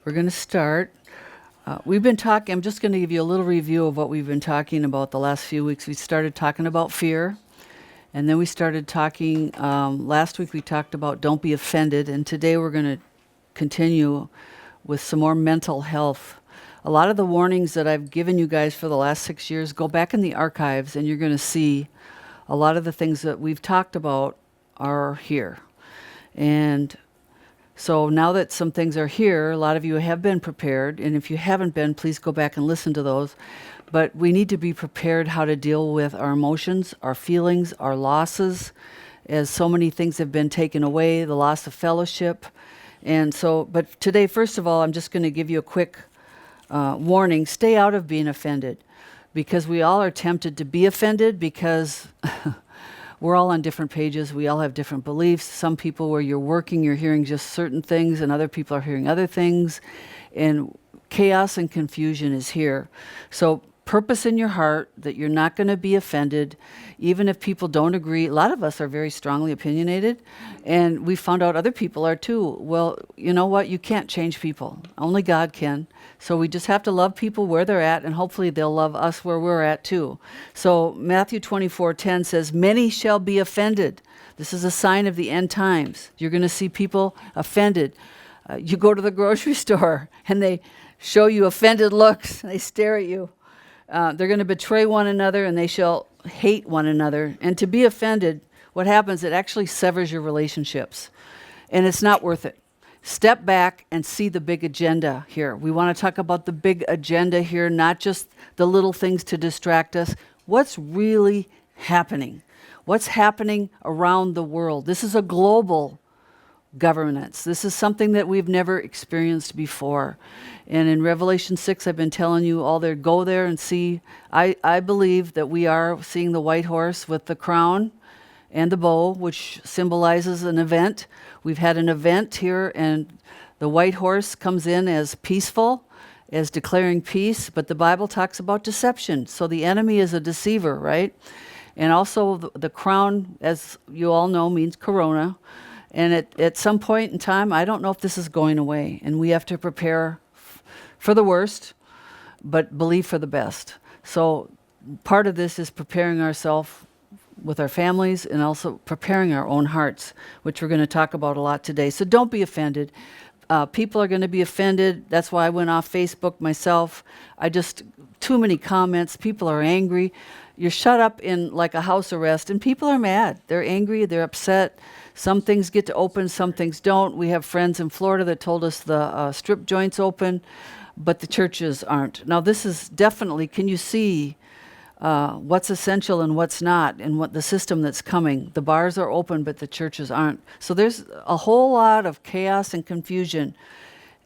We're going to start. We've been talking, I'm just going to give you a little review of what we've been talking about the last few weeks. We started talking about fear, and then we started talking, last week we talked about don't be offended, and today we're going to continue with some more mental health. A lot of the warnings that I've given you guys for the last 6 years, go back in the archives and you're going to see a lot of the things that we've talked about are here. And so now that some things are here, a lot of you have been prepared, and if you haven't been, please go back and listen to those. But we need to be prepared how to deal with our emotions, our feelings, our losses, as so many things have been taken away, the loss of fellowship. And so, but today, first of all, I'm just going to give you a quick warning. Stay out of being offended, because we all are tempted to be offended because we're all on different pages. We all have different beliefs. Some people where you're working, you're hearing just certain things, and other people are hearing other things. And chaos and confusion is here. So purpose in your heart that you're not going to be offended, even if people don't agree. A lot of us are very strongly opinionated, and we found out other people are too. Well, you know what? You can't change people. Only God can. So we just have to love people where they're at, and hopefully they'll love us where we're at too. So Matthew 24:10 says, many shall be offended. This is a sign of the end times. You're going to see people offended. You go to the grocery store, and they show you offended looks. They stare at you. They're going to betray one another, and they shall hate one another. And to be offended, what happens, it actually severs your relationships. And it's not worth it. Step back and see the big agenda here. We want to talk about the big agenda here, not just the little things to distract us. What's really happening? What's happening around the world? This is a global governance. This is something that we've never experienced before. And in Revelation 6, I've been telling you all there, go there and see. I believe that we are seeing the white horse with the crown and the bow, which symbolizes an event. We've had an event here, and the white horse comes in as peaceful, as declaring peace, but the Bible talks about deception. So the enemy is a deceiver, right? And also the crown, as you all know, means corona. And at some point in time, I don't know if this is going away, and we have to prepare for the worst, but believe for the best. So part of this is preparing ourselves with our families and also preparing our own hearts, which we're going to talk about a lot today. So don't be offended. People are going to be offended. That's why I went off Facebook myself. Too many comments. People are angry. You're shut up in like a house arrest, and people are mad. They're angry. They're upset. Some things get to open, some things don't. We have friends in Florida that told us the strip joints open, but the churches aren't. Now this is definitely, can you see what's essential and what's not, and what the system that's coming? The bars are open, but the churches aren't. So there's a whole lot of chaos and confusion.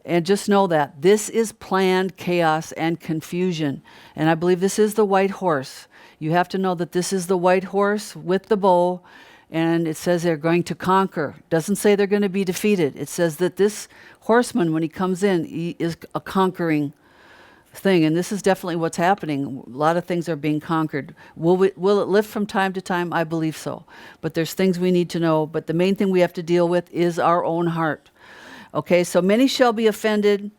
And just know that this is planned chaos and confusion. And I believe this is the white horse. You have to know that this is the white horse with the bow, and it says they're going to conquer. It doesn't say they're going to be defeated. It says that this horseman, when he comes in, he is a conquering thing. And this is definitely what's happening. A lot of things are being conquered. Will it lift from time to time? I believe so. But there's things we need to know. But the main thing we have to deal with is our own heart. Okay, so many shall be offended.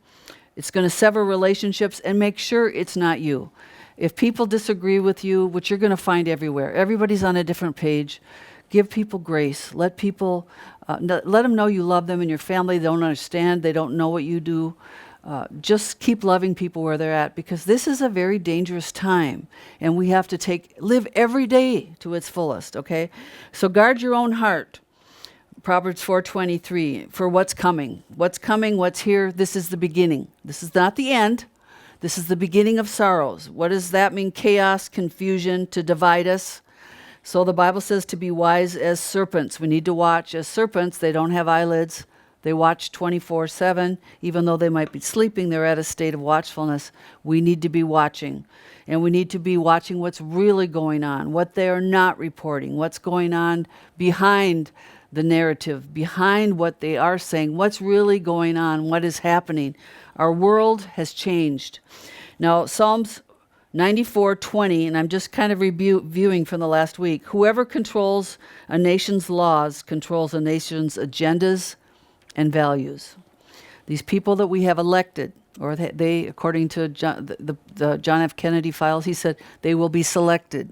It's going to sever relationships, and make sure it's not you. If people disagree with you, which you're going to find everywhere, everybody's on a different page. Give people grace. Let people, let them know you love them and your family. They don't understand. They don't know what you do. Just keep loving people where they're at, because this is a very dangerous time, and we have to live every day to its fullest, okay? So guard your own heart. Proverbs 4:23, for what's coming. What's coming, what's here, this is the beginning. This is not the end. This is the beginning of sorrows. What does that mean? Chaos, confusion, to divide us. So the Bible says to be wise as serpents. We need to watch. As serpents, they don't have eyelids. They watch 24/7. Even though they might be sleeping, they're at a state of watchfulness. We need to be watching. And we need to be watching what's really going on, what they are not reporting, what's going on behind the narrative, behind what they are saying, what's really going on, what is happening. Our world has changed. Now, Psalms 94:20, and I'm just kind of reviewing from the last week. Whoever controls a nation's laws controls a nation's agendas and values. These people that we have elected, or they according to the John F. Kennedy files, he said they will be selected.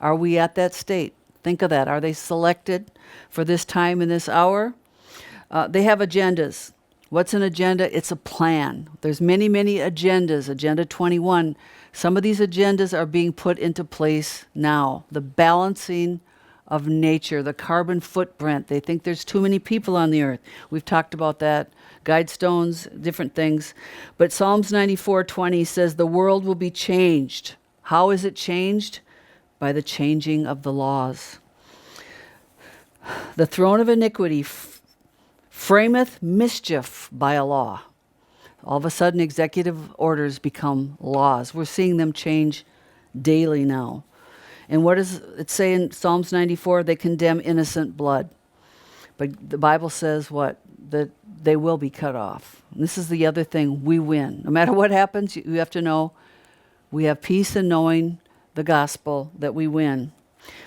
Are we at that state? Think of that. Are they selected for this time and this hour? They have agendas. What's an agenda? It's a plan. There's many, many agendas. Agenda 21. Some of these agendas are being put into place now. The balancing of nature, the carbon footprint. They think there's too many people on the earth. We've talked about that. Guidestones, different things. But Psalms 94:20 says the world will be changed. How is it changed? By the changing of the laws. The throne of iniquity frameth mischief by a law. All of a sudden, executive orders become laws. We're seeing them change daily now. And what does it say in Psalms 94? They condemn innocent blood. But the Bible says what? That they will be cut off. And this is the other thing. We win. No matter what happens, you have to know we have peace in knowing the gospel, that we win.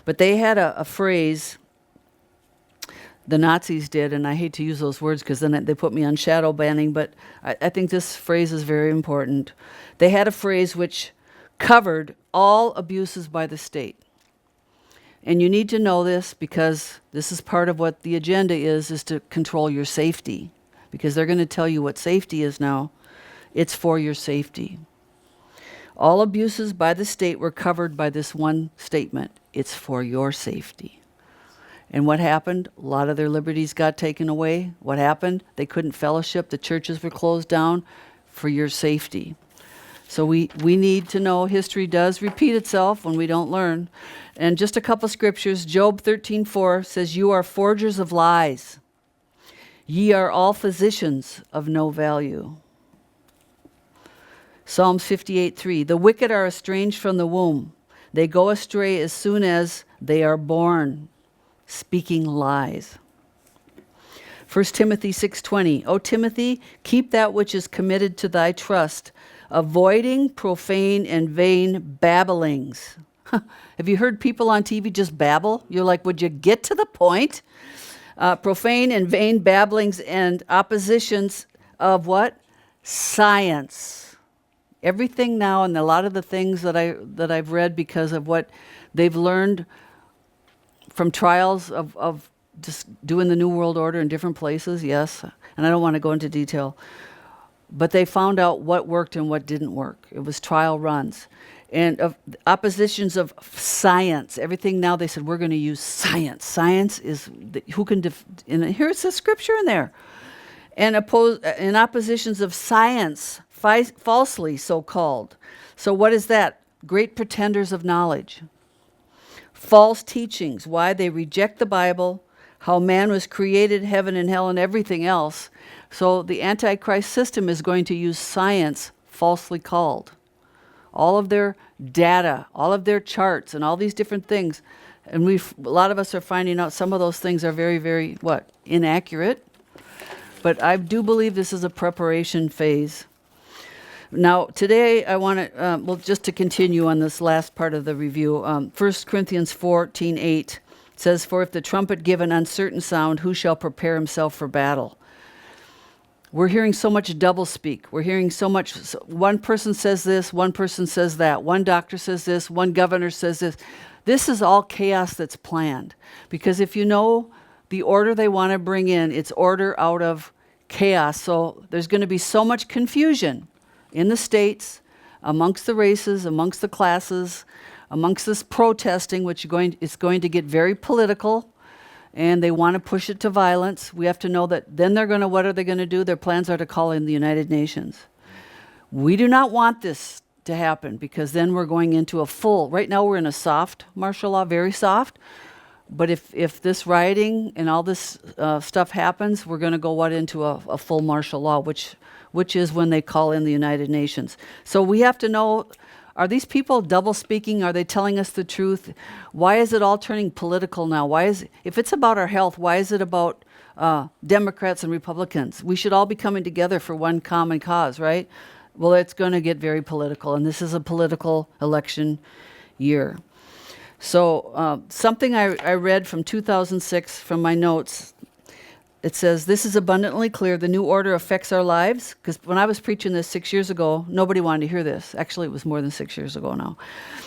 But they had a phrase, the Nazis did, and I hate to use those words because then they put me on shadow banning, but I think this phrase is very important. They had a phrase which covered all abuses by the state. And you need to know this because this is part of what the agenda is to control your safety. Because they're going to tell you what safety is now. It's for your safety. All abuses by the state were covered by this one statement. It's for your safety. And what happened? A lot of their liberties got taken away. What happened? They couldn't fellowship. The churches were closed down for your safety. So we need to know history does repeat itself when we don't learn. And just a couple scriptures. Job 13:4 says, you are forgers of lies. Ye are all physicians of no value. Psalms 58:3, the wicked are estranged from the womb. They go astray as soon as they are born, speaking lies. 1 Timothy 6:20, O Timothy, keep that which is committed to thy trust, avoiding profane and vain babblings. Have you heard people on TV just babble? You're like, would you get to the point? Profane and vain babblings and oppositions of what? Science. Everything now, and a lot of the things that I've read because of what they've learned from trials of just doing the New World Order in different places, yes, and I don't want to go into detail, but they found out what worked and what didn't work. It was trial runs. And of oppositions of science, everything now they said, we're going to use science. Science is, who can, and here's the scripture in there. And in oppositions of science, falsely so-called. So what is that? Great pretenders of knowledge. False teachings, why they reject the Bible, how man was created, heaven and hell and everything else. So the Antichrist system is going to use science, falsely called. All of their data, all of their charts and all these different things. And a lot of us are finding out some of those things are very, very, inaccurate. But I do believe this is a preparation phase. Now, today I want to, just to continue on this last part of the review, 1 Corinthians 14:8 says, for if the trumpet give an uncertain sound, who shall prepare himself for battle? We're hearing so much doublespeak. We're hearing so much, one person says this, one person says that, one doctor says this, one governor says this. This is all chaos that's planned. Because if you know the order they want to bring in, it's order out of chaos. So there's going to be so much confusion in the states, amongst the races, amongst the classes, amongst this protesting, which is going to get very political, and they want to push it to violence. We have to know that then what are they going to do? Their plans are to call in the United Nations. We do not want this to happen because then we're going into right now we're in a soft martial law, very soft. But if this rioting and all this stuff happens, we're going to go into a full martial law, which is when they call in the United Nations. So we have to know, are these people double speaking? Are they telling us the truth? Why is it all turning political now? If it's about our health, why is it about Democrats and Republicans? We should all be coming together for one common cause, right? Well, it's going to get very political, and this is a political election year. So something I read from 2006 from my notes, it says, this is abundantly clear. The new order affects our lives. Because when I was preaching this 6 years ago, nobody wanted to hear this. Actually, it was more than 6 years ago now.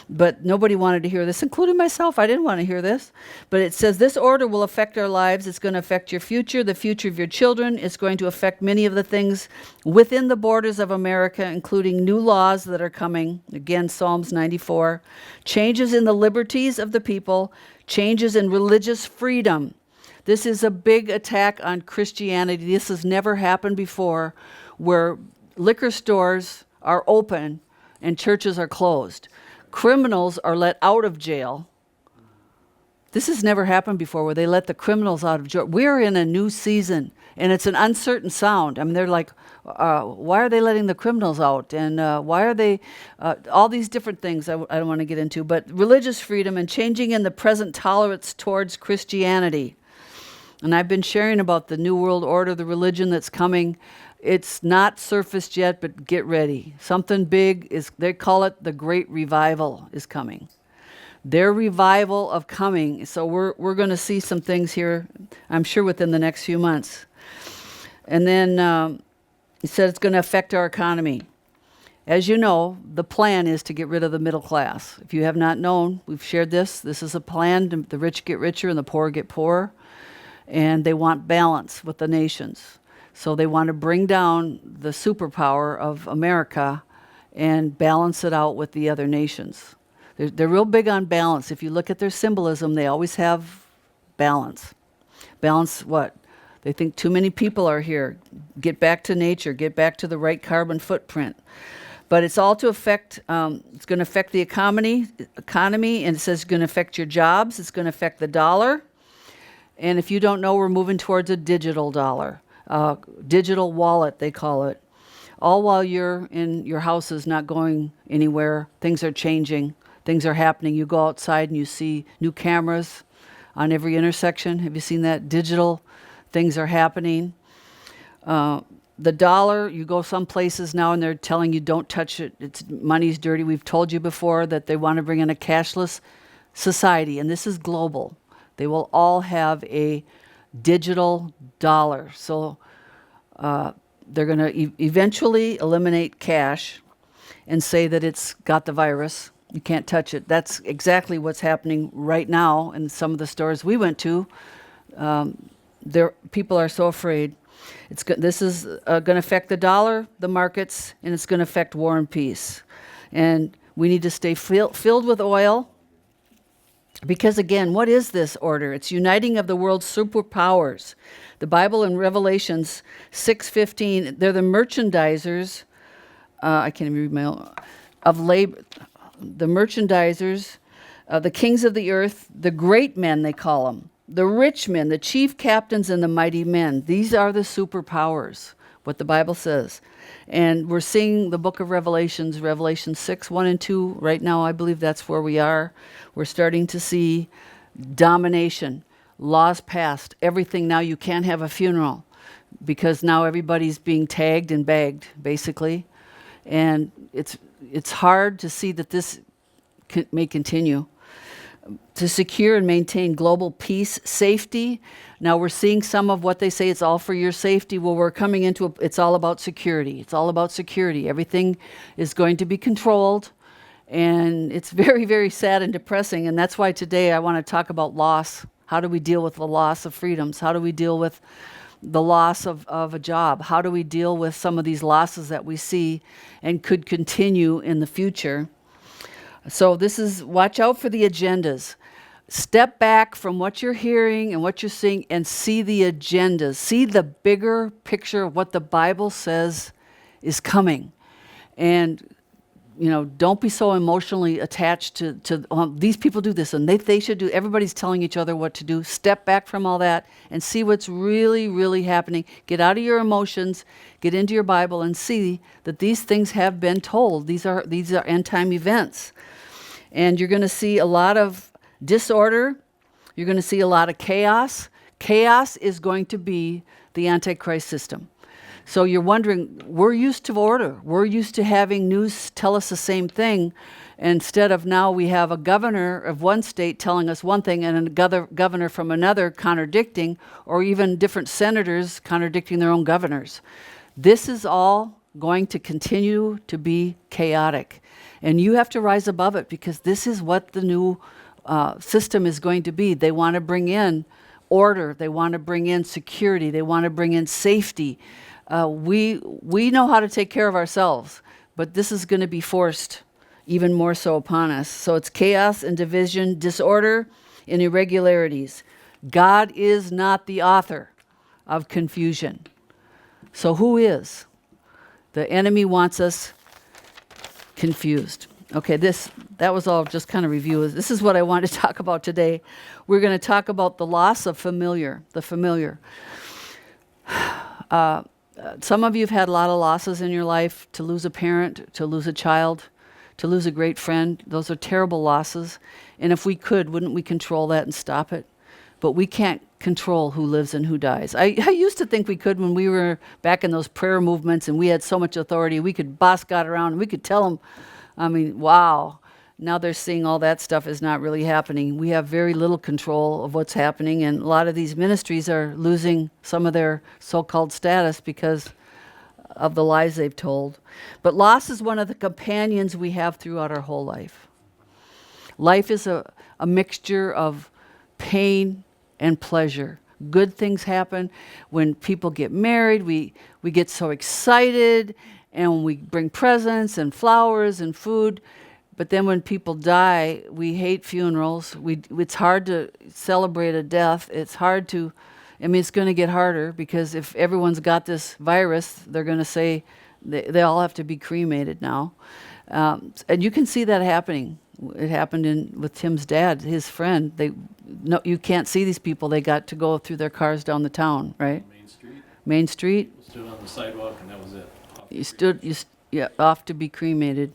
But nobody wanted to hear this, including myself. I didn't want to hear this. But it says, this order will affect our lives. It's going to affect your future, the future of your children. It's going to affect many of the things within the borders of America, including new laws that are coming. Again, Psalms 94. Changes in the liberties of the people. Changes in religious freedom. This is a big attack on Christianity. This has never happened before, where liquor stores are open and churches are closed. Criminals are let out of jail. This has never happened before, where they let the criminals out of jail. We're in a new season, and it's an uncertain sound. I mean, they're like, why are they letting the criminals out? And why are they, all these different things I don't want to get into, but religious freedom and changing in the present tolerance towards Christianity. And I've been sharing about the New World Order, the religion that's coming. It's not surfaced yet, but get ready. Something big is, they call it the Great Revival is coming. Their revival of coming. So we're going to see some things here, I'm sure, within the next few months. And then he said it's going to affect our economy. As you know, the plan is to get rid of the middle class. If you have not known, we've shared this. This is a plan. The rich get richer and the poor get poorer. And they want balance with the nations. So they want to bring down the superpower of America and balance it out with the other nations. They're real big on balance. If you look at their symbolism, they always have balance. Balance what? They think too many people are here. Get back to nature. Get back to the right carbon footprint. But it's all to affect, it's going to affect the economy, and it says it's going to affect your jobs. It's going to affect the dollar. And if you don't know, we're moving towards a digital dollar, digital wallet, they call it. All while you're in your houses, not going anywhere. Things are changing. Things are happening. You go outside and you see new cameras on every intersection. Have you seen that? Digital things are happening. The dollar, you go some places now and they're telling you don't touch it. Money's dirty. We've told you before that they want to bring in a cashless society, and this is global. They will all have a digital dollar. So they're going to eventually eliminate cash and say that it's got the virus. You can't touch it. That's exactly what's happening right now in some of the stores we went to. People are so afraid. This is going to affect the dollar, the markets, and it's going to affect war and peace. And we need to stay filled with oil. Because again, what is this order? It's uniting of the world's superpowers. The Bible in Revelations 6:15, they're the merchandisers, I can't even read my own, of labor, the merchandisers, the kings of the earth, the great men they call them, the rich men, the chief captains and the mighty men. These are the superpowers, what the Bible says. And we're seeing the book of Revelation 6, 1 and 2. Right now, I believe that's where we are. We're starting to see domination, laws passed, everything. Now you can't have a funeral because now everybody's being tagged and bagged, basically. And it's hard to see that this may continue. To secure and maintain global peace, safety. Now we're seeing some of what they say, it's all for your safety. Well, we're coming into it's all about security. It's all about security. Everything is going to be controlled. And it's very, very sad and depressing. And that's why today I want to talk about loss. How do we deal with the loss of freedoms? How do we deal with the loss of a job? How do we deal with some of these losses that we see and could continue in the future? So this is, watch out for the agendas. Step back from what you're hearing and what you're seeing and see the agendas. See the bigger picture of what the Bible says is coming. And, you know, don't be so emotionally attached to these people do this and they should do, everybody's telling each other what to do. Step back from all that and see what's really, really happening. Get out of your emotions, get into your Bible and see that these things have been told. These are end-time events. And you're going to see a lot of disorder. You're going to see a lot of chaos. Chaos is going to be the Antichrist system. So you're wondering, we're used to order. We're used to having news tell us the same thing. Instead of now we have a governor of one state telling us one thing and another governor from another contradicting, or even different senators contradicting their own governors. This is all going to continue to be chaotic. And you have to rise above it, because this is what the new system is going to be. They want to bring in order. They want to bring in security. They want to bring in safety. We know how to take care of ourselves, but this is going to be forced even more so upon us. So it's chaos and division, disorder and irregularities. God is not the author of confusion. So who is? The enemy wants us confused. Okay, that was all just kind of review. This is what I want to talk about today. We're going to talk about the loss of the familiar. Some of you have had a lot of losses in your life, to lose a parent, to lose a child, to lose a great friend. Those are terrible losses. And if we could, wouldn't we control that and stop it? But we can't control who lives and who dies. I used to think we could when we were back in those prayer movements and we had so much authority. We could boss God around and we could tell him, wow. Now they're seeing all that stuff is not really happening. We have very little control of what's happening, and a lot of these ministries are losing some of their so-called status because of the lies they've told. But loss is one of the companions we have throughout our whole life. Life is a mixture of pain and pleasure. Good things happen. When people get married, we get so excited, and we bring presents and flowers and food. But then when people die, we hate funerals. It's hard to celebrate a death. It's hard to, it's going to get harder, because if everyone's got this virus, they're going to say they all have to be cremated now. And you can see that happening. It happened with Tim's dad, his friend. You can't see these people. They got to go through their cars down the town, right? Main Street. Stood on the sidewalk, and that was it. Off to be cremated.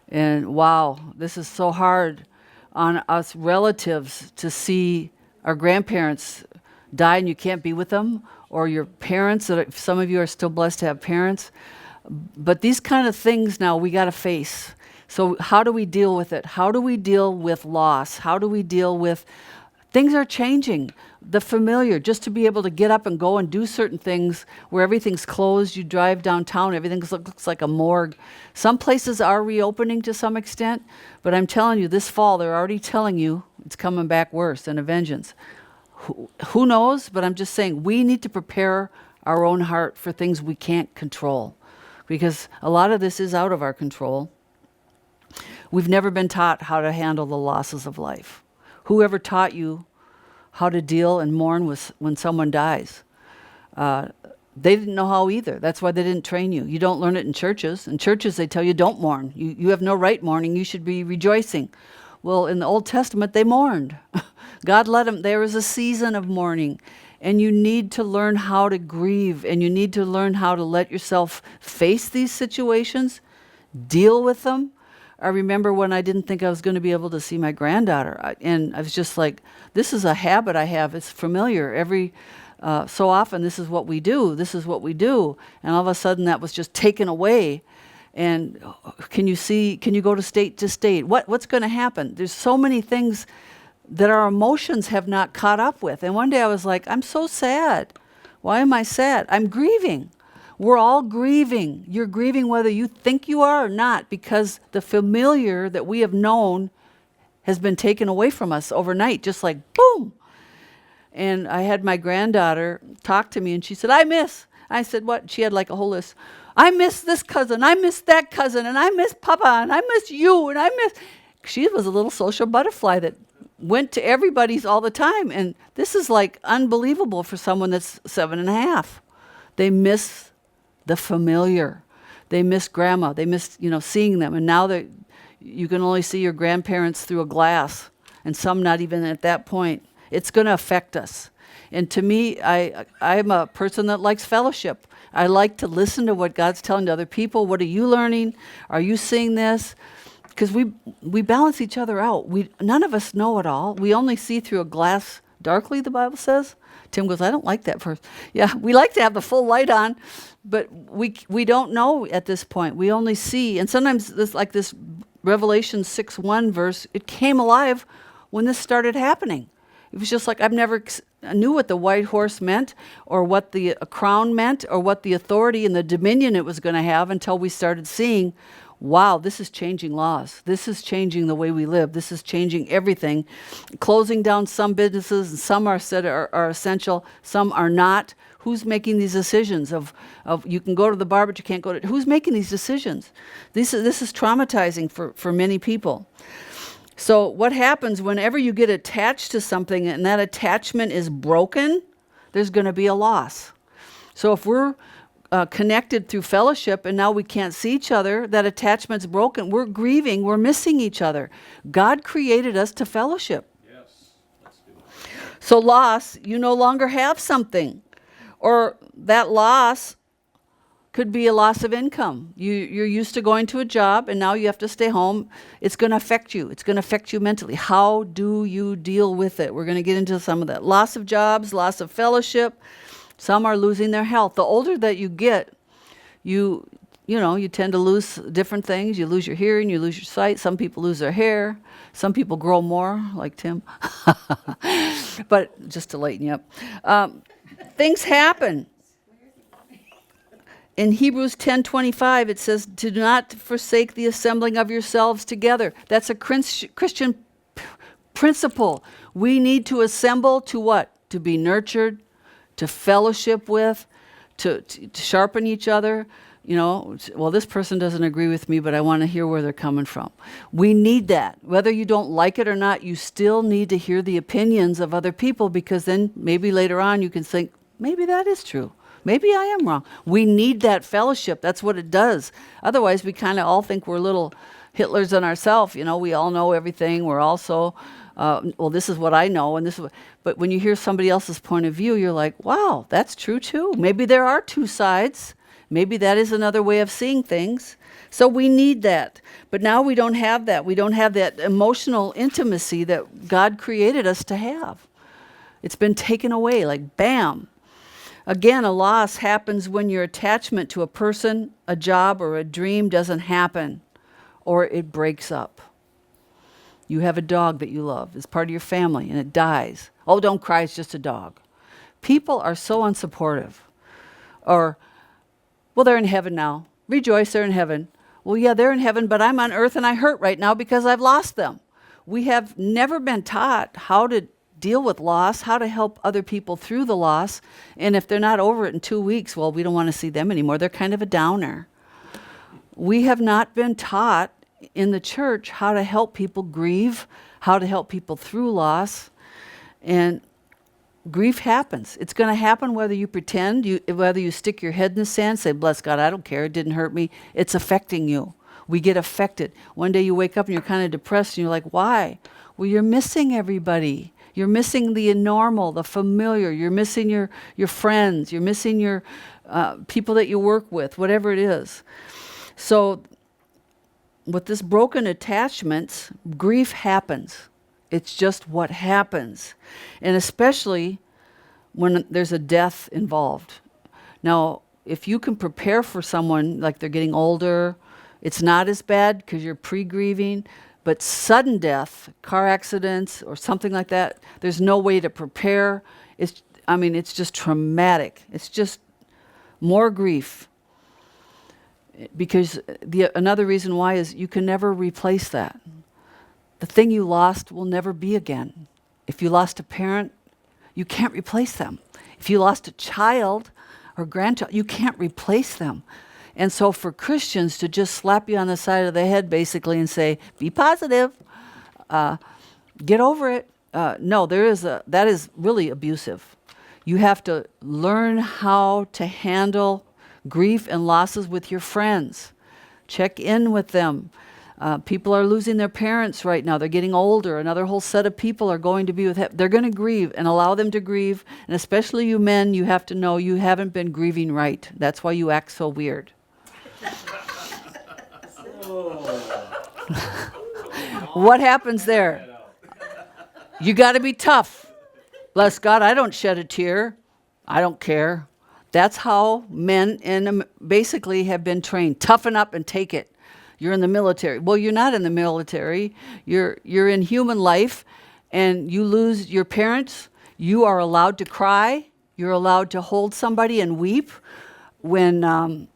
And wow, this is so hard on us relatives to see our grandparents die and you can't be with them, or your parents, some of you are still blessed to have parents. But these kind of things now we got to face. So how do we deal with it? How do we deal with loss? How do we deal with things are changing? The familiar, just to be able to get up and go and do certain things where everything's closed. You drive downtown, everything looks like a morgue. Some places are reopening to some extent, but I'm telling you, this fall, they're already telling you it's coming back worse and a vengeance. Who knows? But I'm just saying, we need to prepare our own heart for things we can't control, because a lot of this is out of our control. We've never been taught how to handle the losses of life. Whoever taught you how to deal and mourn when someone dies? They didn't know how either. That's why they didn't train you. You don't learn it in churches. In churches, they tell you don't mourn. You have no right mourning. You should be rejoicing. Well, in the Old Testament, they mourned. God let them. There was a season of mourning. And you need to learn how to grieve, and you need to learn how to let yourself face these situations, deal with them. I remember when I didn't think I was going to be able to see my granddaughter, and I was just like, this is a habit I have. It's familiar. Every so often, this is what we do. This is what we do. And all of a sudden, that was just taken away. And can you go to state to state? What's going to happen? There's so many things that our emotions have not caught up with. And one day I was like, I'm so sad. Why am I sad? I'm grieving. We're all grieving. You're grieving whether you think you are or not, because the familiar that we have known has been taken away from us overnight, just like boom. And I had my granddaughter talk to me, and she said, I said, what? She had like a whole list. I miss this cousin, I miss that cousin, and I miss Papa, and I miss you, and she was a little social butterfly that went to everybody's all the time. And this is like unbelievable for someone that's 7.5. They miss the familiar. They miss grandma. They miss, seeing them. And now you can only see your grandparents through a glass, and some not even at that point. It's going to affect us. And to me, I'm a person that likes fellowship. I like to listen to what God's telling to other people. What are you learning? Are you seeing this? Because we balance each other out. None of us know it all. We only see through a glass darkly, the Bible says. Tim goes, I don't like that verse. Yeah, we like to have the full light on, but we don't know at this point. We only see, and sometimes this Revelation 6:1 verse, it came alive when this started happening. It was just like I've never knew what the white horse meant, or what the crown meant, or what the authority and the dominion it was going to have, until we started seeing, wow, this is changing laws. This is changing the way we live. This is changing everything. Closing down some businesses, and some are said are essential, some are not. Who's making these decisions of you can go to the bar, but you can't go to... Who's making these decisions? This is traumatizing for many people. So what happens whenever you get attached to something and that attachment is broken, there's going to be a loss. So if we're connected through fellowship and now we can't see each other, that attachment's broken, we're grieving, we're missing each other. God created us to fellowship. Yes, that's good. So loss, you no longer have something. Or that loss could be a loss of income. You're used to going to a job and now you have to stay home. It's going to affect you. It's going to affect you mentally. How do you deal with it? We're going to get into some of that. Loss of jobs, loss of fellowship. Some are losing their health. The older that you get, you tend to lose different things. You lose your hearing, you lose your sight. Some people lose their hair. Some people grow more, like Tim. But just to lighten you up. Things happen. In Hebrews 10:25, it says, do not forsake the assembling of yourselves together. That's a Christian principle. We need to assemble to what? To be nurtured, to fellowship with, to sharpen each other. Well, this person doesn't agree with me, but I want to hear where they're coming from. We need that. Whether you don't like it or not, you still need to hear the opinions of other people, because then maybe later on you can think, maybe that is true. Maybe I am wrong. We need that fellowship. That's what it does. Otherwise, we kind of all think we're little Hitlers in ourselves. We all know everything. We're also, this is what I know, and this is. But when you hear somebody else's point of view, you're like, wow, that's true too. Maybe there are two sides. Maybe that is another way of seeing things. So we need that. But now we don't have that. We don't have that emotional intimacy that God created us to have. It's been taken away, like bam. Again, a loss happens when your attachment to a person, a job, or a dream doesn't happen, or it breaks up. You have a dog that you love. It's part of your family, and it dies. Oh, don't cry, it's just a dog. People are so unsupportive. Or, well, they're in heaven now. Rejoice, they're in heaven. Well, yeah, they're in heaven, but I'm on earth and I hurt right now because I've lost them. We have never been taught how to deal with loss, how to help other people through the loss. And if they're not over it in 2 weeks, well, we don't want to see them anymore. They're kind of a downer. We have not been taught in the church how to help people grieve, how to help people through loss. And grief happens. It's going to happen whether you pretend, whether you stick your head in the sand, say, bless God, I don't care, it didn't hurt me. It's affecting you. We get affected. One day you wake up and you're kind of depressed and you're like, why? Well, you're missing everybody. You're missing the normal, the familiar. You're missing your friends. You're missing your people that you work with, whatever it is. So with this broken attachments, grief happens. It's just what happens. And especially when there's a death involved. Now, if you can prepare for someone, like they're getting older, it's not as bad because you're pre-grieving. But sudden death, car accidents or something like that, there's no way to prepare. It's just traumatic. It's just more grief. Because another reason why is you can never replace that. The thing you lost will never be again. If you lost a parent, you can't replace them. If you lost a child or grandchild, you can't replace them. And so for Christians to just slap you on the side of the head basically and say, be positive, get over it. No, that is really abusive. You have to learn how to handle grief and losses with your friends. Check in with them. People are losing their parents right now. They're getting older. Another whole set of people are going to be with They're going to grieve, and allow them to grieve. And especially you men, you have to know you haven't been grieving right. That's why you act so weird. What happens there? You got to be tough. Bless God, I don't shed a tear. I don't care. That's how men basically have been trained. Toughen up and take it. You're in the military. Well, you're not in the military. You're in human life, and you lose your parents. You are allowed to cry. You're allowed to hold somebody and weep. When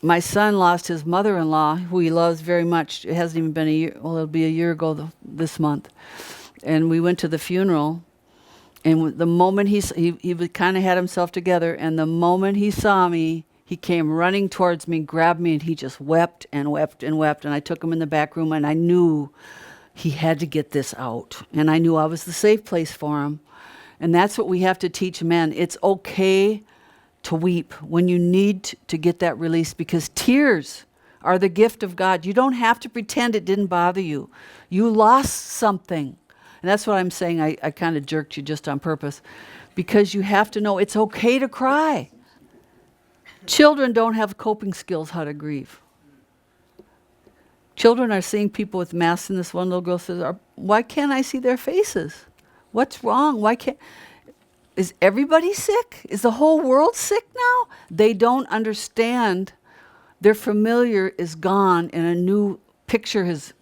my son lost his mother-in-law, who he loves very much, it hasn't even been a year. Well, it'll be a year ago this month, and we went to the funeral. And the moment he kind of had himself together, and the moment he saw me, he came running towards me, grabbed me, and he just wept and wept and wept. And I took him in the back room, and I knew he had to get this out. And I knew I was the safe place for him. And that's what we have to teach men. It's okay to weep when you need to get that release, because tears are the gift of God. You don't have to pretend it didn't bother you. You lost something. And that's what I'm saying. I kind of jerked you just on purpose, because you have to know it's okay to cry. Children don't have coping skills how to grieve. Children are seeing people with masks, and this one little girl says, why can't I see their faces? What's wrong? Is everybody sick? Is the whole world sick now? They don't understand. Their familiar is gone, and a new picture has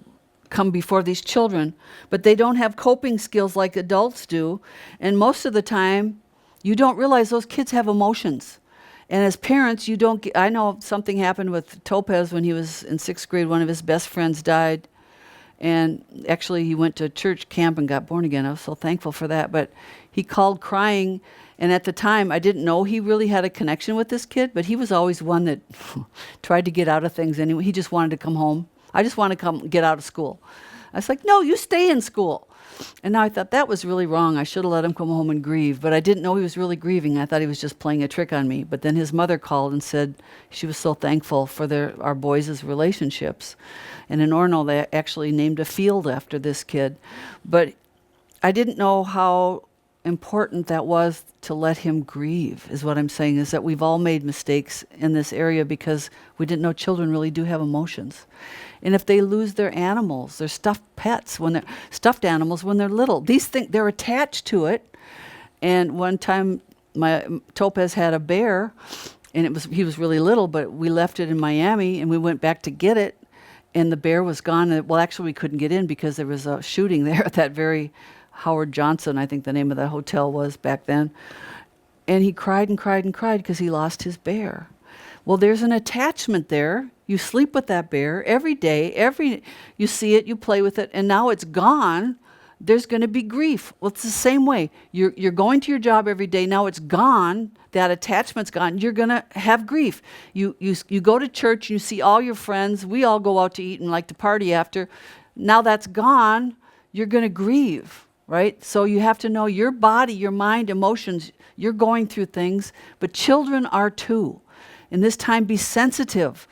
come before these children, but they don't have coping skills like adults do. And most of the time, you don't realize those kids have emotions. And as parents, you don't I know something happened with Topaz when he was in 6th grade. One of his best friends died. And actually, he went to church camp and got born again. I was so thankful for that. But he called crying. And at the time, I didn't know he really had a connection with this kid, but he was always one that tried to get out of things anyway. He just wanted to come home. I just want to come get out of school. I was like, no, you stay in school. And now I thought that was really wrong. I should have let him come home and grieve. But I didn't know he was really grieving. I thought he was just playing a trick on me. But then his mother called and said she was so thankful for our boys' relationships. And in Orono, they actually named a field after this kid. But I didn't know how important that was to let him grieve, is what I'm saying, is that we've all made mistakes in this area because we didn't know children really do have emotions. And if they lose their animals, their stuffed pets, stuffed animals when they're little, these things, they're attached to it. And one time, my Topaz had a bear, and he was really little, but we left it in Miami, and we went back to get it, and the bear was gone. Well, actually, we couldn't get in because there was a shooting there at that very Howard Johnson, I think the name of the hotel was back then. And he cried and cried and cried because he lost his bear. Well, there's an attachment there. You sleep with that bear every day. You see it, you play with it, and now it's gone. There's going to be grief. Well, it's the same way. You're going to your job every day. Now it's gone. That attachment's gone. You're going to have grief. You go to church, and you see all your friends. We all go out to eat and like to party after. Now that's gone. You're going to grieve, right? So you have to know your body, your mind, emotions. You're going through things, but children are too. In this time, be sensitive.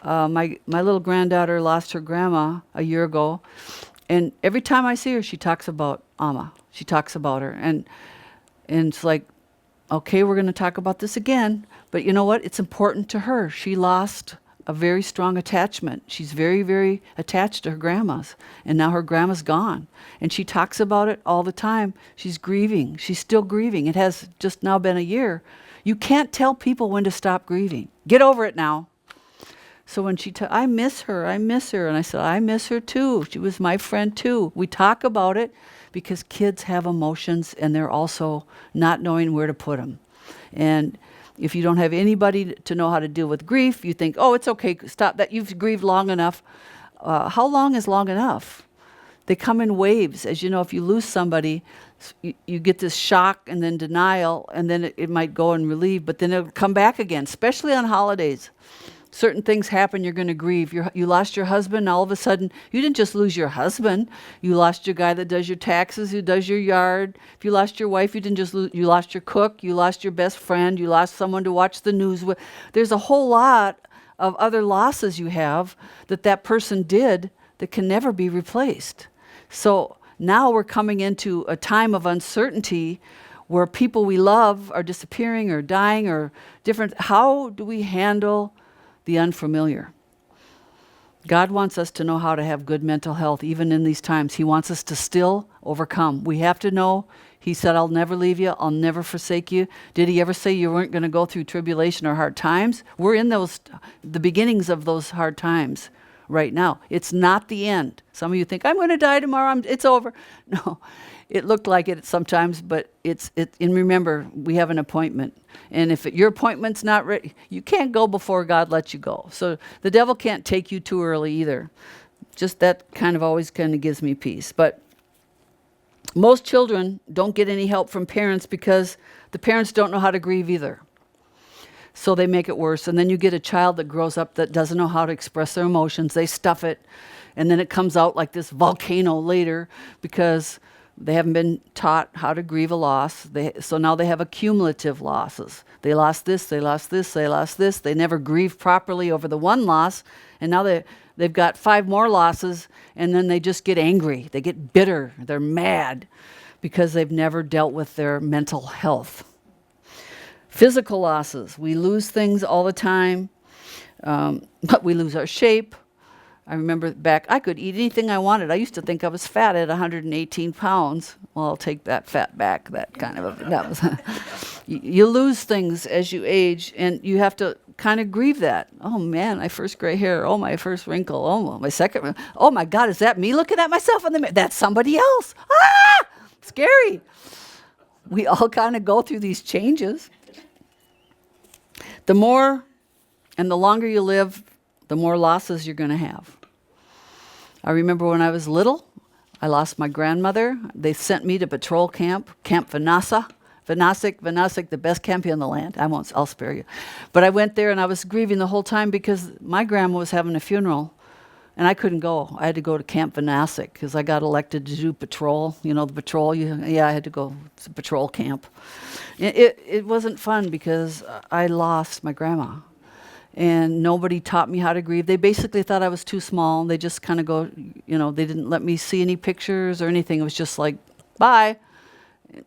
My little granddaughter lost her grandma a year ago, and every time I see her, she talks about Amma. She talks about her, and it's like, okay, we're going to talk about this again. But you know what? It's important to her. She lost a very strong attachment. She's very, very attached to her grandma's, and now her grandma's gone, and she talks about it all the time. She's grieving. She's still grieving. It has just now been a year. You can't tell people when to stop grieving. Get over it now. So when I miss her. And I said, I miss her too. She was my friend too. We talk about it because kids have emotions, and they're also not knowing where to put them. And if you don't have anybody to know how to deal with grief, you think, oh, it's okay, stop that. You've grieved long enough. How long is long enough? They come in waves. As you know, if you lose somebody, you get this shock and then denial, and then it might go and relieve, but then it'll come back again, especially on holidays. Certain things happen, you're going to grieve. You lost your husband, all of a sudden, you didn't just lose your husband. You lost your guy that does your taxes, who does your yard. If you lost your wife, you didn't just lose, you lost your cook, you lost your best friend, you lost someone to watch the news with. There's a whole lot of other losses you have that person did that can never be replaced. So now we're coming into a time of uncertainty where people we love are disappearing or dying or different. How do we handle the unfamiliar? God wants us to know how to have good mental health, even in these times. He wants us to still overcome. We have to know, he said, I'll never leave you, I'll never forsake you. Did he ever say you weren't going to go through tribulation or hard times? We're in the beginnings of those hard times right now. It's not the end. Some of you think, I'm going to die tomorrow, it's over. No, it looked like it sometimes, but and remember, we have an appointment. And if your appointment's not ready, you can't go before God lets you go. So the devil can't take you too early either. Just that always gives me peace. But most children don't get any help from parents because the parents don't know how to grieve either. So they make it worse. And then you get a child that grows up that doesn't know how to express their emotions. They stuff it. And then it comes out like this volcano later because they haven't been taught how to grieve a loss. So now they have accumulative losses. They lost this, they lost this, they lost this. They never grieved properly over the one loss. And now they've got 5 more losses, and then they just get angry. They get bitter. They're mad because they've never dealt with their mental health. Physical losses. We lose things all the time, but we lose our shape. I remember back, I could eat anything I wanted. I used to think I was fat at 118 pounds. Well, I'll take that fat back. That was. You lose things as you age, and you have to kind of grieve that. Oh man, my first gray hair. Oh, my first wrinkle. Oh, my second. Oh my God, is that me looking at myself in the mirror? That's somebody else. Ah, scary. We all kind of go through these changes. The more and the longer you live, the more losses you're going to have. I remember when I was little, I lost my grandmother. They sent me to patrol camp, Camp Vanasa. Vanasik, the best camp in the land. I'll spare you. But I went there and I was grieving the whole time because my grandma was having a funeral and I couldn't go. I had to go to Camp Vanasik because I got elected to do patrol. You know, the patrol, I had to go to patrol camp. It wasn't fun because I lost my grandma. And nobody taught me how to grieve. They basically thought I was too small. They just kind of go, they didn't let me see any pictures or anything. It was just like, bye.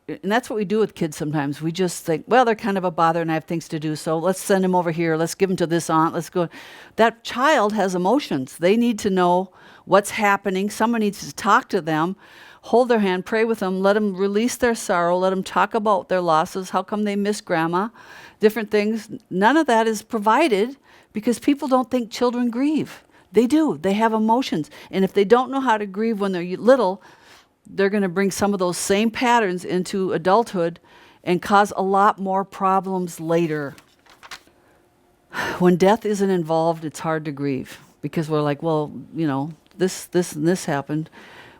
And that's what we do with kids sometimes. We just think, well, they're kind of a bother and I have things to do, so let's send them over here. Let's give them to this aunt. Let's go. That child has emotions. They need to know what's happening. Someone needs to talk to them, hold their hand, pray with them, let them release their sorrow, let them talk about their losses, how come they miss grandma, different things. None of that is provided because people don't think children grieve. They do. They have emotions. And if they don't know how to grieve when they're little, they're going to bring some of those same patterns into adulthood and cause a lot more problems later. When death isn't involved, it's hard to grieve because we're like, well, this and this happened.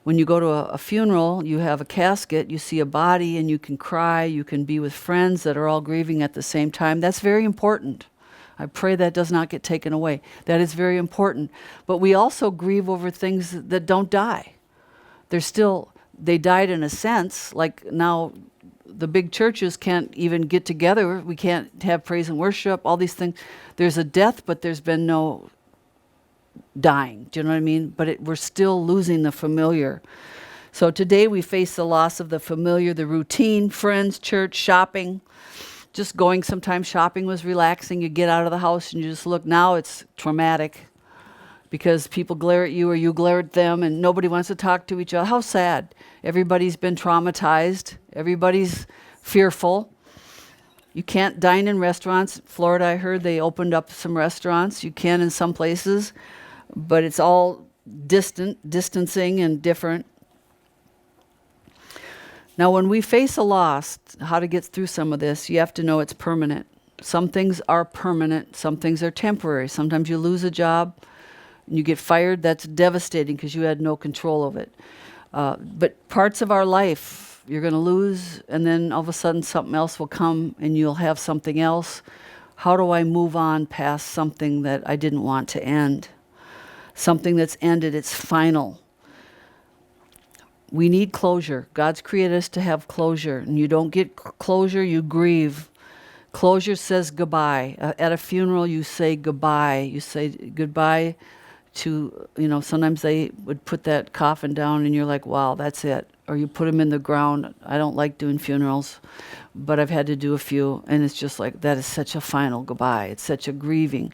When you go to a funeral, you have a casket, you see a body, and you can cry, you can be with friends that are all grieving at the same time. That's very important. I pray that does not get taken away. That is very important. But we also grieve over things that don't die. They died in a sense, like now the big churches can't even get together. We can't have praise and worship, all these things. There's a death, but there's been no dying. Do you know what I mean? But we're still losing the familiar. So today we face the loss of the familiar, the routine, friends, church, shopping. Just going sometimes shopping was relaxing. You get out of the house and you just look. Now it's traumatic because people glare at you or you glare at them and nobody wants to talk to each other. How sad. Everybody's been traumatized. Everybody's fearful. You can't dine in restaurants. Florida, I heard they opened up some restaurants. You can in some places, but it's all distancing and different. Now, when we face a loss, how to get through some of this, you have to know it's permanent. Some things are permanent. Some things are temporary. Sometimes you lose a job and you get fired. That's devastating because you had no control of it. But parts of our life you're going to lose, and then all of a sudden something else will come and you'll have something else. How do I move on past something that I didn't want to end? Something that's ended, it's final. We need closure. God's created us to have closure. And you don't get closure, you grieve. Closure says goodbye. At a funeral, you say goodbye. You say goodbye to, sometimes they would put that coffin down and you're like, wow, that's it. Or you put them in the ground. I don't like doing funerals, but I've had to do a few. And it's just like, that is such a final goodbye. It's such a grieving.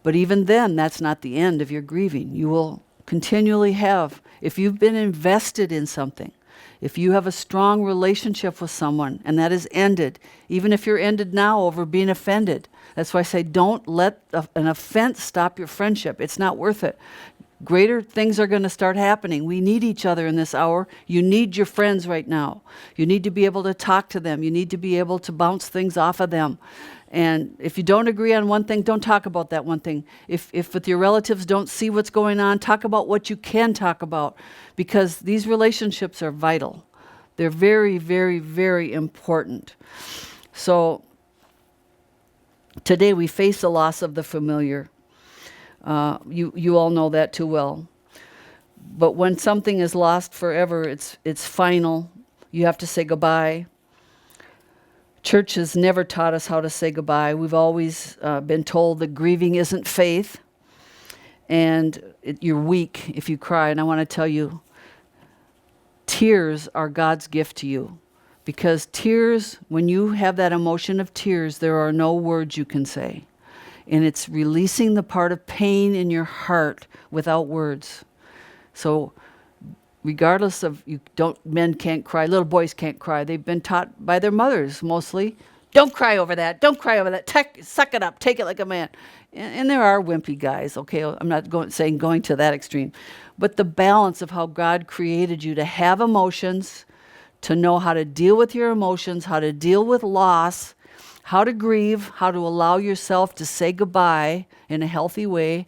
But even then, that's not the end of your grieving. You will continually have, if you've been invested in something, if you have a strong relationship with someone and that is ended, even if you're ended now over being offended, that's why I say don't let an offense stop your friendship. It's not worth it. Greater things are going to start happening. We need each other in this hour. You need your friends right now. You need to be able to talk to them. You need to be able to bounce things off of them. And if you don't agree on one thing, don't talk about that one thing. If with your relatives don't see what's going on, talk about what you can talk about, because these relationships are vital. They're very, very, very important. So today we face the loss of the familiar. You all know that too well. But when something is lost forever, it's final. You have to say goodbye. Church has never taught us how to say goodbye. We've always been told that grieving isn't faith, and you're weak if you cry. And I want to tell you, tears are God's gift to you. Because tears, when you have that emotion of tears, there are no words you can say. And it's releasing the part of pain in your heart without words. So regardless of, men can't cry, little boys can't cry. They've been taught by their mothers mostly, don't cry over that, don't cry over that, suck it up, take it like a man. And there are wimpy guys, okay? I'm not going to that extreme. But the balance of how God created you to have emotions, to know how to deal with your emotions, how to deal with loss, how to grieve, how to allow yourself to say goodbye in a healthy way,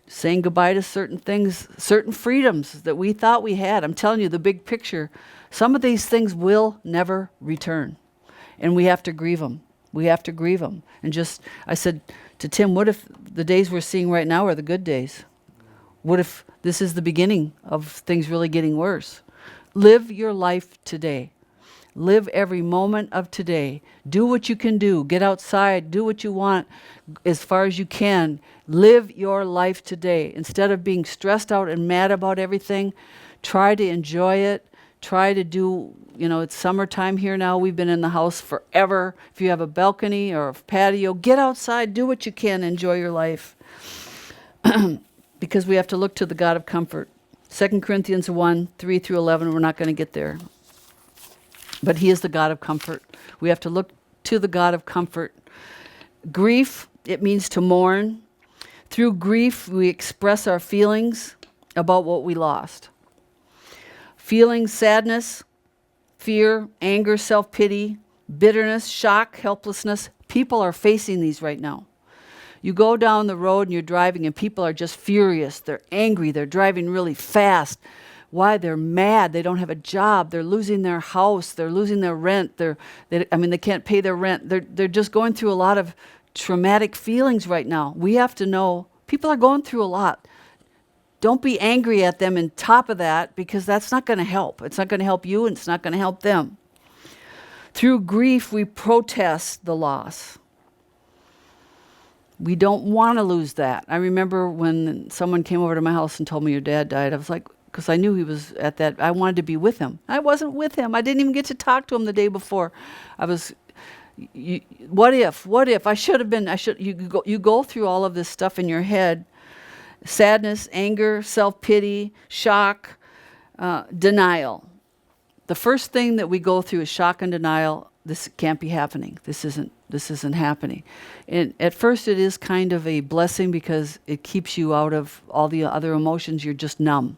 saying goodbye to certain things, certain freedoms that we thought we had. I'm telling you, the big picture, some of these things will never return. And we have to grieve them. We have to grieve them. And I said to Tim, what if the days we're seeing right now are the good days? What if this is the beginning of things really getting worse? Live your life today. Live every moment of today. Do what you can do. Get outside. Do what you want as far as you can. Live your life today. Instead of being stressed out and mad about everything, try to enjoy it. Try to do, it's summertime here now. We've been in the house forever. If you have a balcony or a patio, get outside. Do what you can. Enjoy your life. Because we have to look to the God of comfort. 2 Corinthians 1, 3 through 11, we're not going to get there. But he is the God of comfort. We have to look to the God of comfort. Grief, it means to mourn. Through grief, we express our feelings about what we lost. Feeling sadness, fear, anger, self-pity, bitterness, shock, helplessness. People are facing these right now. You go down the road and you're driving and people are just furious. They're angry. They're driving really fast. Why? They're mad. They don't have a job. They're losing their house. They're losing their rent. They can't pay their rent. They're just going through a lot of traumatic feelings right now. We have to know people are going through a lot. Don't be angry at them on top of that, because that's not going to help. It's not going to help you and it's not going to help them. Through grief, we protest the loss. We don't want to lose that. I remember when someone came over to my house and told me your dad died, I was like, because I knew he was at that, I wanted to be with him. I wasn't with him. I didn't even get to talk to him the day before. What if? I should have been, you go through all of this stuff in your head. Sadness, anger, self-pity, shock, denial. The first thing that we go through is shock and denial. This can't be happening. This isn't happening. And at first it is kind of a blessing because it keeps you out of all the other emotions. You're just numb.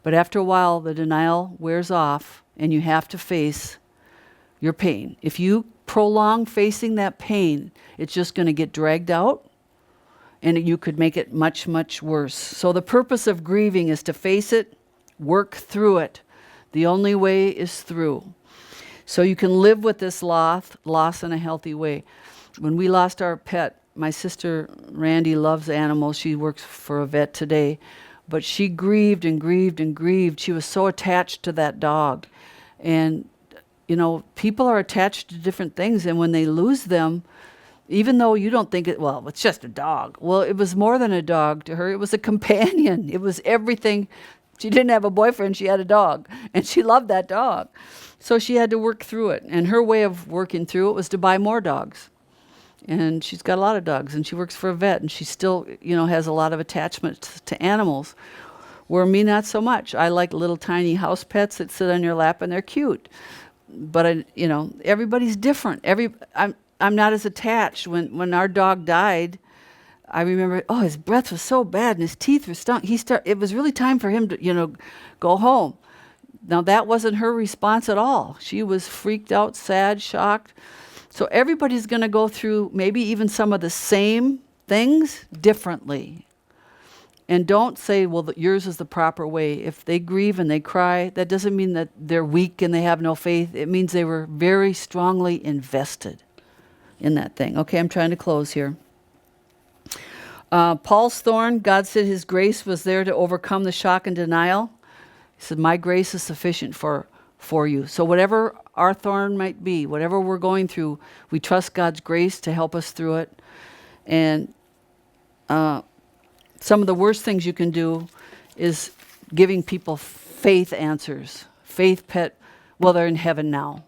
But after a while, the denial wears off and you have to face your pain. If you prolong facing that pain, it's just going to get dragged out and you could make it much, much worse. So the purpose of grieving is to face it, work through it. The only way is through. So you can live with this loss in a healthy way. When we lost our pet, my sister Randy loves animals. She works for a vet today. But she grieved and grieved and grieved. She was so attached to that dog. And, people are attached to different things. And when they lose them, even though you don't think it's just a dog. Well, it was more than a dog to her. It was a companion. It was everything. She didn't have a boyfriend. She had a dog. And she loved that dog. So she had to work through it. And her way of working through it was to buy more dogs. and she's got a lot of dogs, and she works for a vet, and she still, has a lot of attachment to animals. Where me, not so much. I like little tiny house pets that sit on your lap, and they're cute. But everybody's different. I'm not as attached. When our dog died, I remember, his breath was so bad and his teeth were stunk. It was really time for him to, go home. Now that wasn't her response at all. She was freaked out, sad, shocked. So everybody's going to go through maybe even some of the same things differently. And don't say, well, yours is the proper way. If they grieve and they cry, that doesn't mean that they're weak and they have no faith. It means they were very strongly invested in that thing. Okay, I'm trying to close here. Paul's thorn, God said his grace was there to overcome the shock and denial. He said, my grace is sufficient for you. So whatever our thorn might be, whatever we're going through, we trust God's grace to help us through it. And some of the worst things you can do is giving people faith answers. Faith pet, well, they're in heaven now.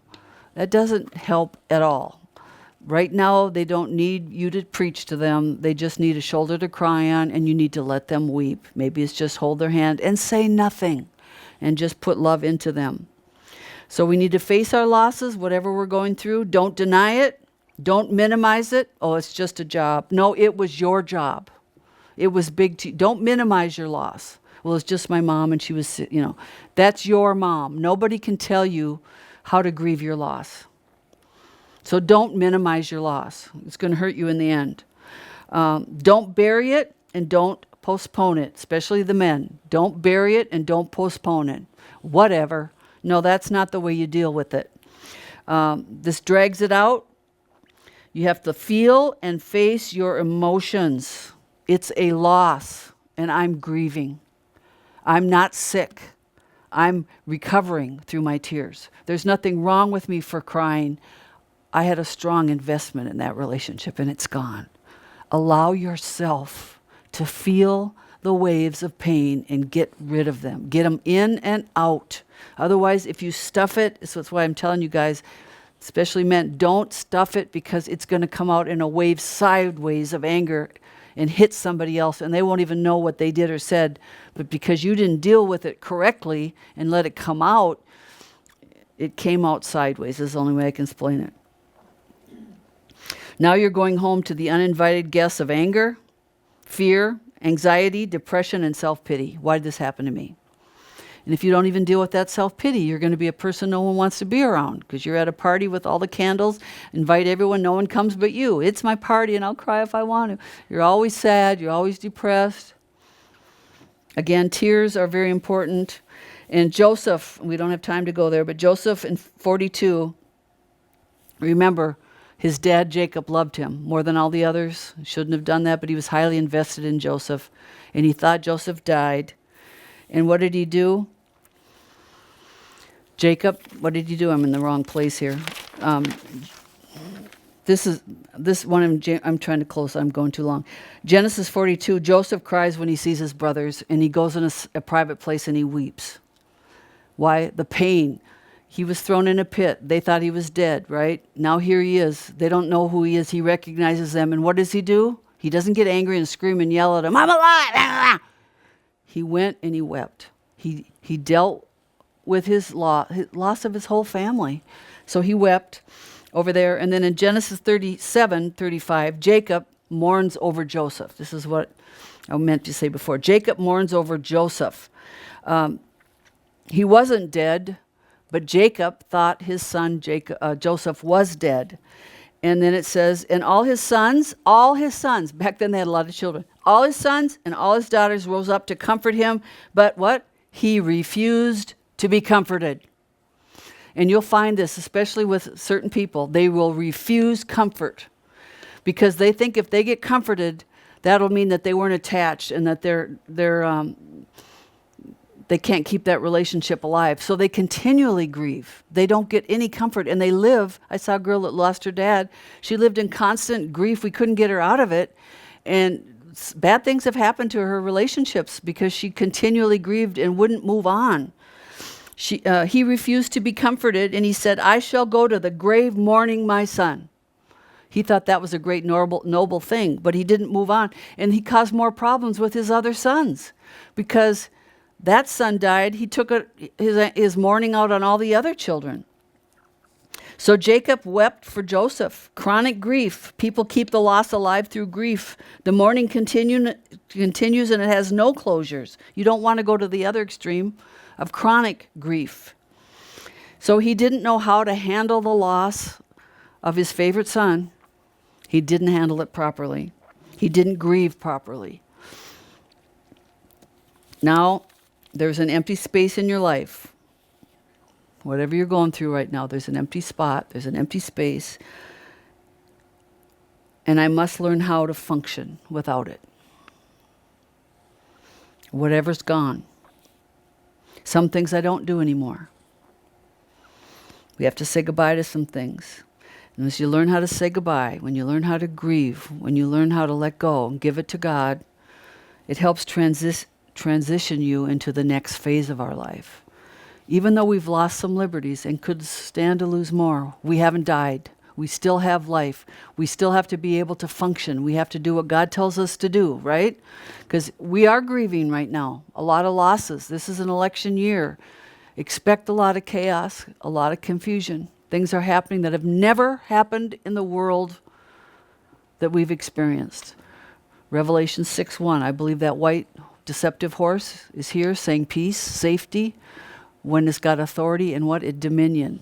That doesn't help at all. Right now, they don't need you to preach to them. They just need a shoulder to cry on, and you need to let them weep. Maybe it's just hold their hand and say nothing and just put love into them. So we need to face our losses, whatever we're going through. Don't deny it. Don't minimize it. Oh, it's just a job. No, it was your job. It was big to you. Don't minimize your loss. Well, it's just my mom and she was, that's your mom. Nobody can tell you how to grieve your loss. So don't minimize your loss. It's going to hurt you in the end. Don't bury it and don't postpone it, especially the men. Don't bury it and don't postpone it. Whatever. No, that's not the way you deal with it. This drags it out. You have to feel and face your emotions. It's a loss, and I'm grieving. I'm not sick. I'm recovering through my tears. There's nothing wrong with me for crying. I had a strong investment in that relationship, and it's gone. Allow yourself to feel the waves of pain and get rid of them. Get them in and out. Otherwise, if you stuff it, that's why I'm telling you guys, especially men, don't stuff it, because it's going to come out in a wave sideways of anger and hit somebody else, and they won't even know what they did or said. But because you didn't deal with it correctly and let it come out, it came out sideways. Is the only way I can explain it. Now you're going home to the uninvited guests of anger, fear, anxiety, depression, and self-pity. Why did this happen to me? And if you don't even deal with that self-pity, you're going to be a person no one wants to be around, because you're at a party with all the candles, invite everyone, no one comes but you. It's my party and I'll cry if I want to. You're always sad, you're always depressed. Again, tears are very important. And Joseph, we don't have time to go there, but Joseph in 42, remember, his dad Jacob loved him more than all the others. Shouldn't have done that, but he was highly invested in Joseph. And he thought Joseph died. And what did he do? Jacob, what did he do? I'm in the wrong place here. This one I'm trying to close. I'm going too long. Genesis 42, Joseph cries when he sees his brothers, and he goes in a private place and he weeps. Why? The pain. He was thrown in a pit. They thought he was dead, right? Now here he is. They don't know who he is. He recognizes them. And what does he do? He doesn't get angry and scream and yell at them, I'm alive! He went and he wept. He dealt with his loss of his whole family. So he wept over there. And then in Genesis 37:35, Jacob mourns over Joseph. This is what I meant to say before. Jacob mourns over Joseph. He wasn't dead, but Jacob thought his son Joseph was dead. And then it says, and all his sons, back then they had a lot of children, all his sons and all his daughters rose up to comfort him, but what? He refused to be comforted. And you'll find this, especially with certain people, they will refuse comfort because they think if they get comforted, that'll mean that they weren't attached and that they can't keep that relationship alive. So they continually grieve. They don't get any comfort, and they live. I saw a girl that lost her dad. She lived in constant grief. We couldn't get her out of it. And bad things have happened to her relationships because she continually grieved and wouldn't move on. He refused to be comforted, and he said, I shall go to the grave mourning my son. He thought that was a great noble thing, but he didn't move on. And he caused more problems with his other sons because that son died. He took his mourning out on all the other children. So Jacob wept for Joseph. Chronic grief. People keep the loss alive through grief. The mourning continues and it has no closures. You don't want to go to the other extreme of chronic grief. So he didn't know how to handle the loss of his favorite son. He didn't handle it properly. He didn't grieve properly. Now, there's an empty space in your life. Whatever you're going through right now, there's an empty spot, there's an empty space. And I must learn how to function without it. Whatever's gone. Some things I don't do anymore. We have to say goodbye to some things. And as you learn how to say goodbye, when you learn how to grieve, when you learn how to let go and give it to God, it helps transition you into the next phase of our life. Even though we've lost some liberties and could stand to lose more, we haven't died. We still have life. We still have to be able to function. We have to do what God tells us to do, right? Because we are grieving right now. A lot of losses. This is an election year. Expect a lot of chaos, a lot of confusion. Things are happening that have never happened in the world that we've experienced. Revelation 6:1, I believe that white deceptive horse is here saying peace, safety, when it's got authority and what? Dominion.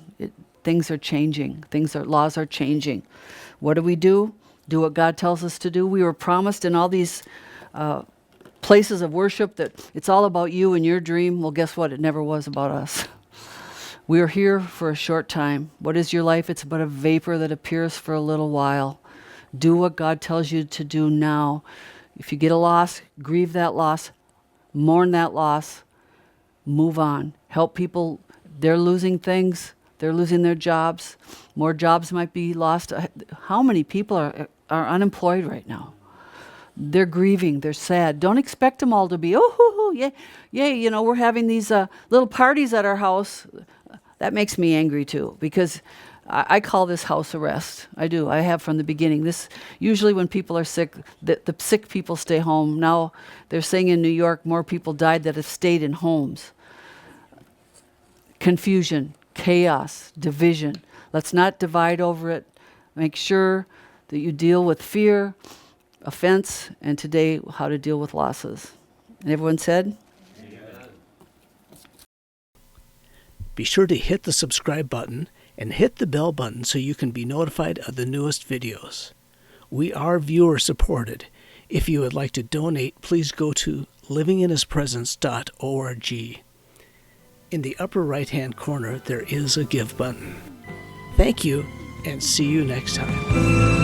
Things are changing. Laws are changing. What do? Do what God tells us to do. We were promised in all these places of worship that it's all about you and your dream. Well, guess what? It never was about us. We are here for a short time. What is your life? It's but a vapor that appears for a little while. Do what God tells you to do now. If you get a loss, grieve that loss, mourn that loss, move on. Help people. They're losing things. They're losing their jobs. More jobs might be lost. How many people are unemployed right now? They're grieving. They're sad. Don't expect them all to be, yeah, we're having these little parties at our house. That makes me angry too, because I call this house arrest. I do. I have from the beginning. This usually when people are sick, the sick people stay home. Now they're saying in New York more people died that have stayed in homes. Confusion, chaos, division. Let's not divide over it. Make sure that you deal with fear, offense, and today how to deal with losses. And everyone said? Amen. Be sure to hit the subscribe button and hit the bell button so you can be notified of the newest videos. We are viewer supported. If you would like to donate, please go to livinginhispresence.org. In the upper right-hand corner, there is a give button. Thank you, and see you next time.